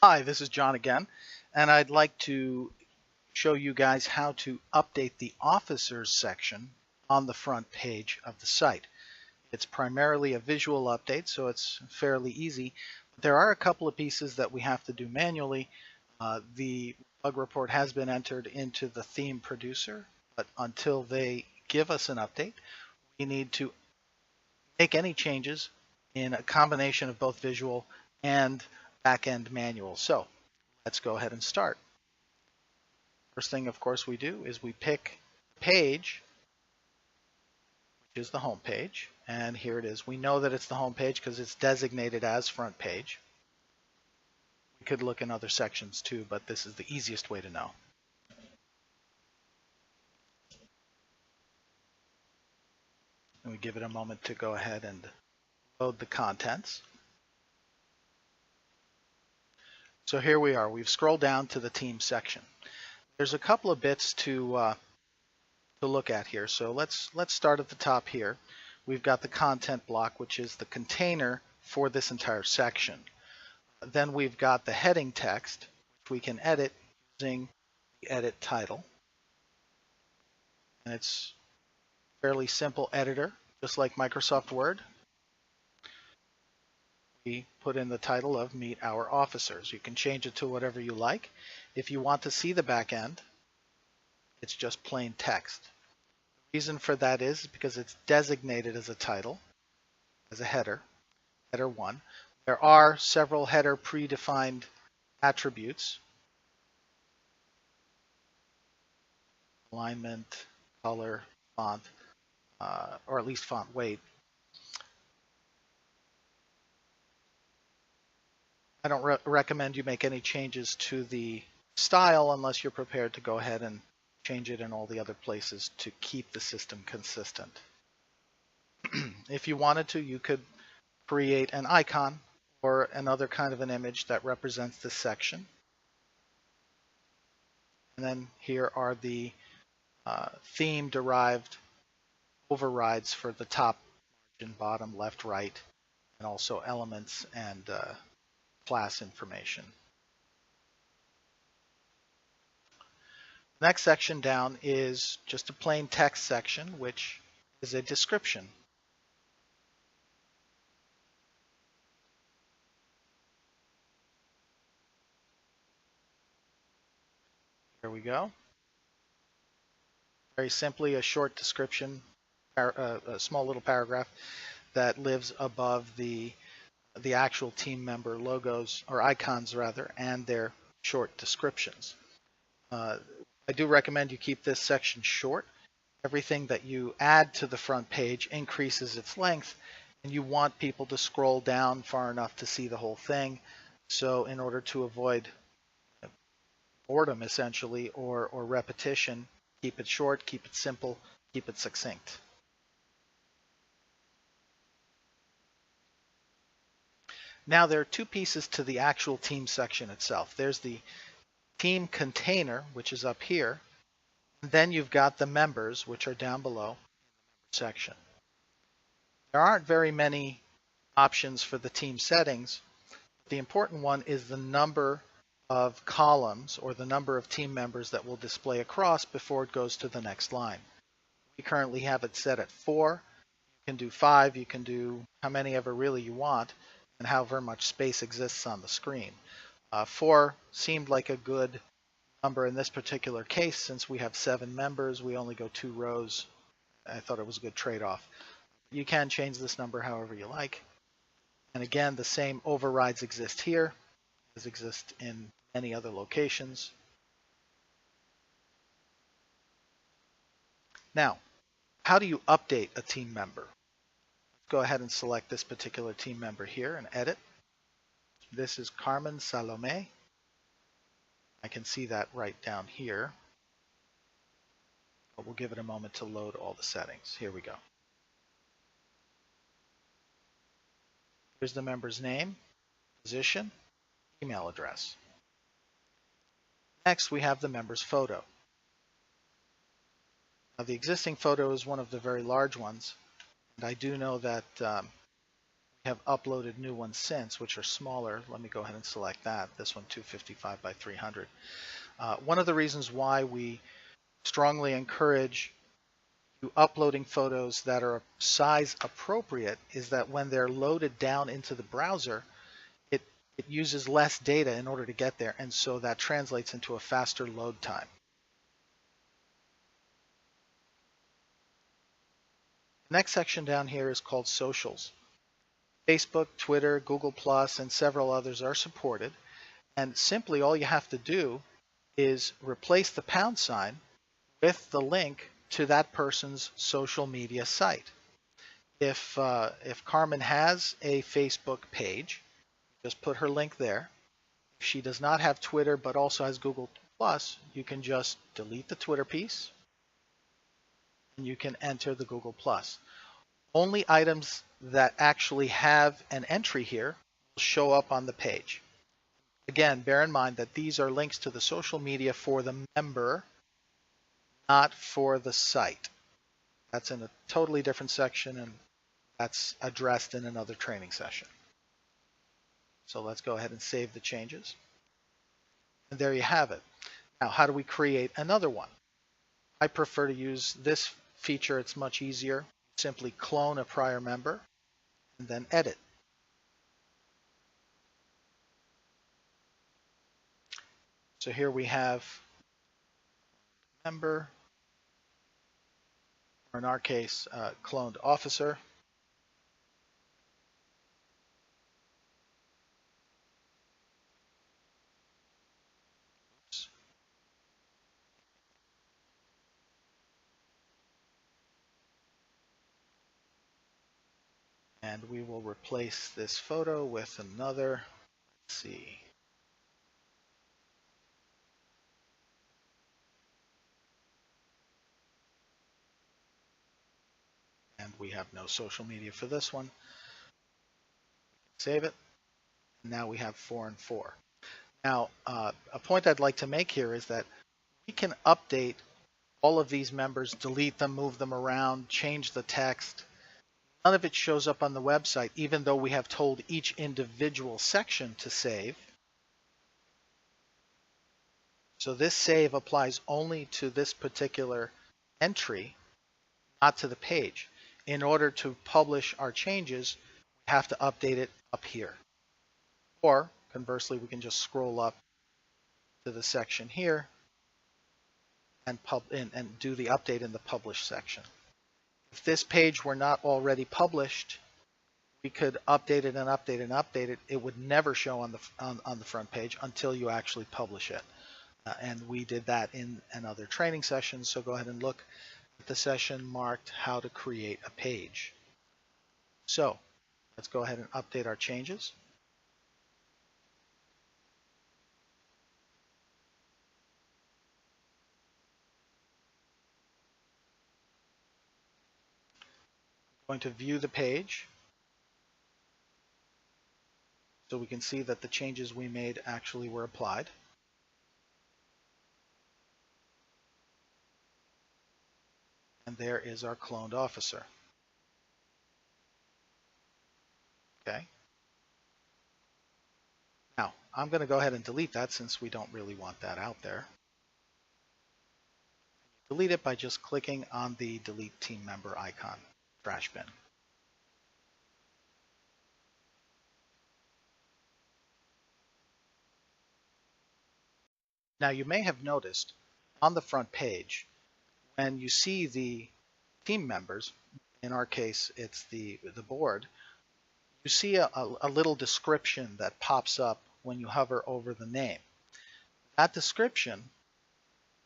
Hi, this is John again, and I'd like to show you guys how to update the officers section on the front page of the site. It's primarily a visual update, so it's fairly easy. There are a couple of pieces that we have to do manually. The bug report has been entered into the theme producer, but until they give us an update, we need to make any changes in a combination of both visual and back-end manual. So let's go ahead and start. First thing, of course, we do is we pick page, which is the home page, and here it is. We know that it's the home page because it's designated as front page. We could look in other sections too, but this is the easiest way to know. And we give it a moment to go ahead and load the contents. So here we are. We've scrolled down to the team section. There's a couple of bits to look at here. So let's start at the top here. We've got the content block, which is the container for this entire section. Then we've got the heading text, which we can edit using the edit title. And it's a fairly simple editor, just like Microsoft Word. We put in the title of Meet Our Officers. You can change it to whatever you like. If you want to see the back end, it's just plain text. The reason for that is because it's designated as a title, as a header 1. There are several header predefined attributes: alignment, color, font, or at least font weight. I don't recommend you make any changes to the style unless you're prepared to go ahead and change it in all the other places to keep the system consistent. If you wanted to, you could create an icon or another kind of an image that represents this section. And then here are the theme-derived overrides for the top margin, bottom, left, right, and also elements and class information. The next section down is just a plain text section, which is a description. Here we go. Very simply, a short description, a small little paragraph that lives above the actual team member logos, or icons rather, and their short descriptions. I do recommend you keep this section short. Everything that you add to the front page increases its length, and you want people to scroll down far enough to see the whole thing. So in order to avoid boredom, essentially, or repetition, keep it short, keep it simple, keep it succinct. Now there are two pieces to the actual team section itself. There's the team container, which is up here, and then you've got the members, which are down below in the member section. There aren't very many options for the team settings. The important one is the number of columns, or the number of team members that will display across before it goes to the next line. We currently have it set at 4. You can do 5, you can do how many ever really you want, and however much space exists on the screen. 4 seemed like a good number in this particular case. Since we have 7 members, we only go 2 rows. I thought it was a good trade-off. You can change this number however you like. And again, the same overrides exist here as exist in many other locations. Now, how do you update a team member? Let's go ahead and select this particular team member here and edit. This is Carmen Salome. I can see that right down here. But we'll give it a moment to load all the settings. Here we go. Here's the member's name, position, email address. Next, we have the member's photo. Now, the existing photo is one of the very large ones, and I do know that we We have uploaded new ones since, which are smaller. Let me go ahead and select that. This one, 255 by 300. One of the reasons why we strongly encourage you uploading photos that are size appropriate is that when they're loaded down into the browser, it, it uses less data in order to get there, and so that translates into a faster load time. The next section down here is called Socials. Facebook, Twitter, Google+, and several others are supported, and simply all you have to do is replace the pound sign with the link to that person's social media site. If Carmen has a Facebook page, just put her link there. If she does not have Twitter but also has Google+, you can just delete the Twitter piece and you can enter the Google+. Only items that actually have an entry here will show up on the page. Again, bear in mind that these are links to the social media for the member, not for the site. That's in a totally different section, and that's addressed in another training session. So let's go ahead and save the changes. And there you have it. Now, how do we create another one? I prefer to use this feature. It's much easier. Simply clone a prior member and then edit. So here we have member, or in our case, cloned officer. Oops. And we will replace this photo with another. Let's see. And we have no social media for this one. Save it. Now we have 4 and 4. Now, a point I'd like to make here is that we can update all of these members, delete them, move them around, change the text. None of it shows up on the website, even though we have told each individual section to save. So this save applies only to this particular entry, not to the page. In order to publish our changes, we have to update it up here. Or conversely, we can just scroll up to the section here and do the update in the publish section. If this page were not already published, we could update it and update and update it. It would never show on the front page until you actually publish it. And we did that in another training session. So go ahead and look at the session marked how to create a page. So let's go ahead and update our changes. I'm going to view the page so we can see that the changes we made actually were applied. And there is our cloned officer. Okay. Now, I'm going to go ahead and delete that since we don't really want that out there. Delete it by just clicking on the delete team member icon, trash bin. Now you may have noticed on the front page, when you see the team members, in our case it's the board, you see a little description that pops up when you hover over the name. That description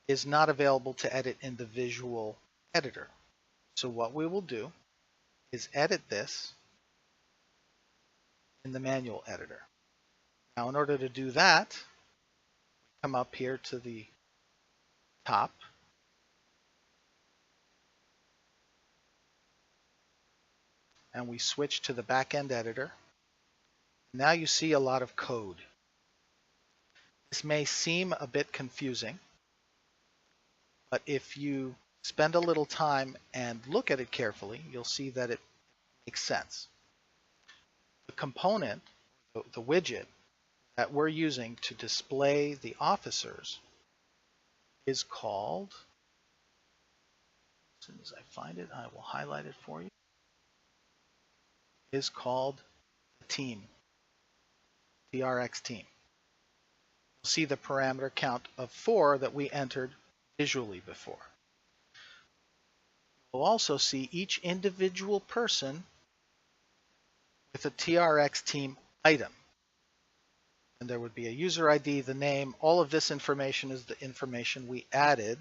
is not available to edit in the visual editor. So what we will do is edit this in the manual editor. Now in order to do that, come up here to the top and we switch to the backend editor. Now you see a lot of code. This may seem a bit confusing, but if you spend a little time and look at it carefully, you'll see that it makes sense. The component, the widget that we're using to display the officers is called, as soon as I find it, I will highlight it for you, is called the team, TRX team. You'll see the parameter count of 4 that we entered visually before. You'll also see each individual person with a TRX team item. And there would be a user ID, the name. All of this information is the information we added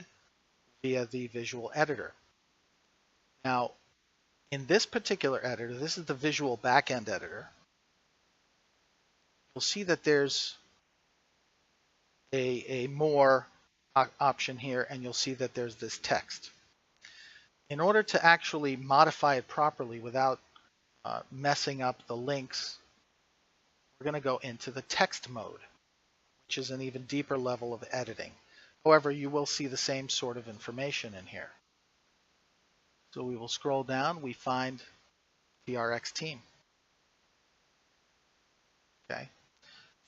via the visual editor. Now, in this particular editor, this is the visual backend editor, you'll see that there's a more option here, and you'll see that there's this text. In order to actually modify it properly without messing up the links, we're going to go into the text mode, which is an even deeper level of editing. However, you will see the same sort of information in here. So we will scroll down, we find the RX team. Okay.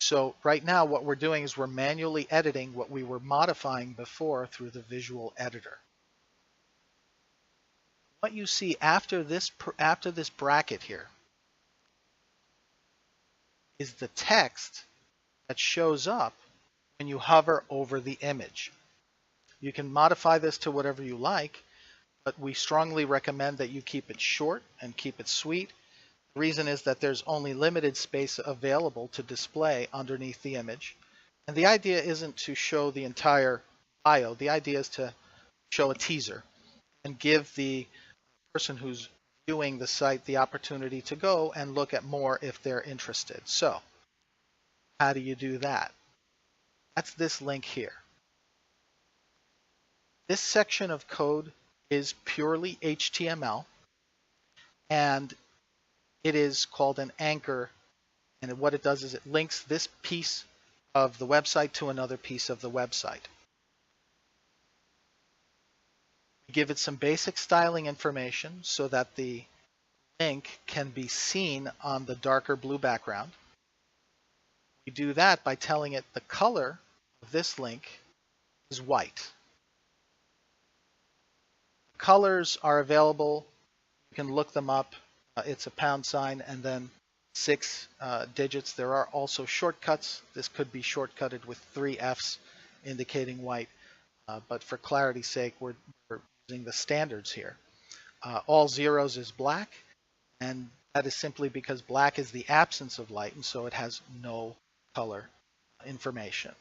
So right now what we're doing is we're manually editing what we were modifying before through the visual editor. What you see after this bracket here is the text that shows up when you hover over the image. You can modify this to whatever you like, but we strongly recommend that you keep it short and keep it sweet. The reason is that there's only limited space available to display underneath the image. And the idea isn't to show the entire bio. The idea is to show a teaser and give the person who's viewing the site the opportunity to go and look at more if they're interested. So, how do you do that? That's this link here. This section of code is purely HTML, and it is called an anchor, and what it does is it links this piece of the website to another piece of the website. We give it some basic styling information so that the link can be seen on the darker blue background. We do that by telling it the color of this link is white. Colors are available. You can look them up. It's a £sign and then 6 digits. There are also shortcuts. This could be shortcutted with 3 Fs indicating white, but for clarity's sake, we're using the standards here. All zeros is black, and that is simply because black is the absence of light, and so it has no color information.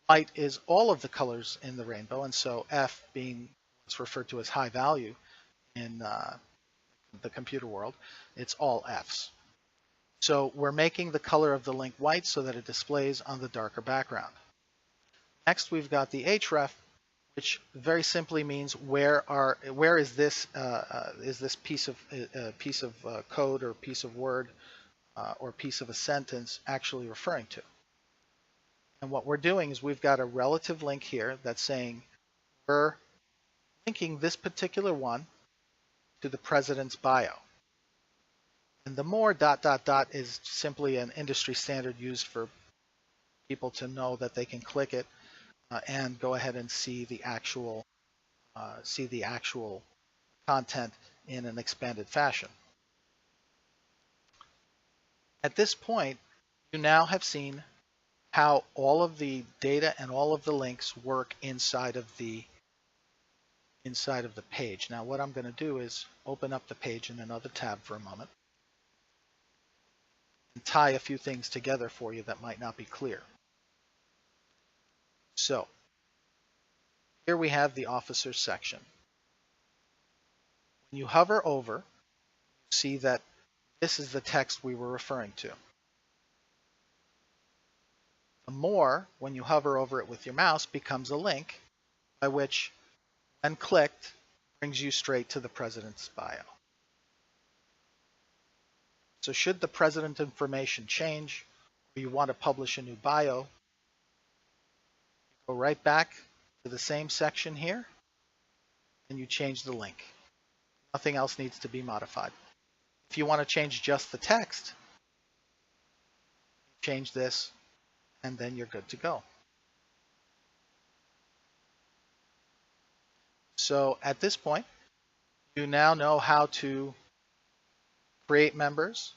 White is all of the colors in the rainbow, and so F being what's referred to as high value in the computer world, it's all Fs. So we're making the color of the link white so that it displays on the darker background. Next, we've got the href, which very simply means where is this piece of code or piece of word or piece of a sentence actually referring to. And what we're doing is we've got a relative link here that's saying we're linking this particular one to the president's bio. And the more ... is simply an industry standard used for people to know that they can click it and go ahead and see the actual content in an expanded fashion. At this point, you now have seen how all of the data and all of the links work inside of the page. Now what I'm going to do is open up the page in another tab for a moment and tie a few things together for you that might not be clear. So here we have the officers section. When you hover over, you see that this is the text we were referring to. The more, when you hover over it with your mouse, becomes a link by which, when clicked, brings you straight to the president's bio. So should the president information change, or you want to publish a new bio, go right back to the same section here, and you change the link. Nothing else needs to be modified. If you want to change just the text, change this, and then you're good to go. So at this point, you now know how to create members.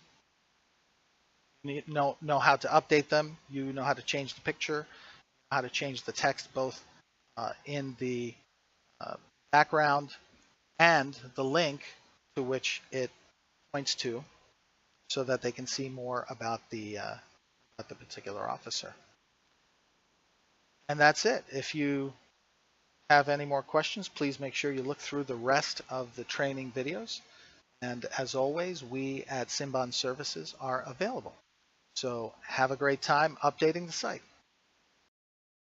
You know how to update them. You know how to change the picture, how to change the text both in the uh, background and the link to which it points to, so that they can see more about the particular officer. And that's it. If you have any more questions, please make sure you look through the rest of the training videos. And as always, we at Simban Services are available. So have a great time updating the site.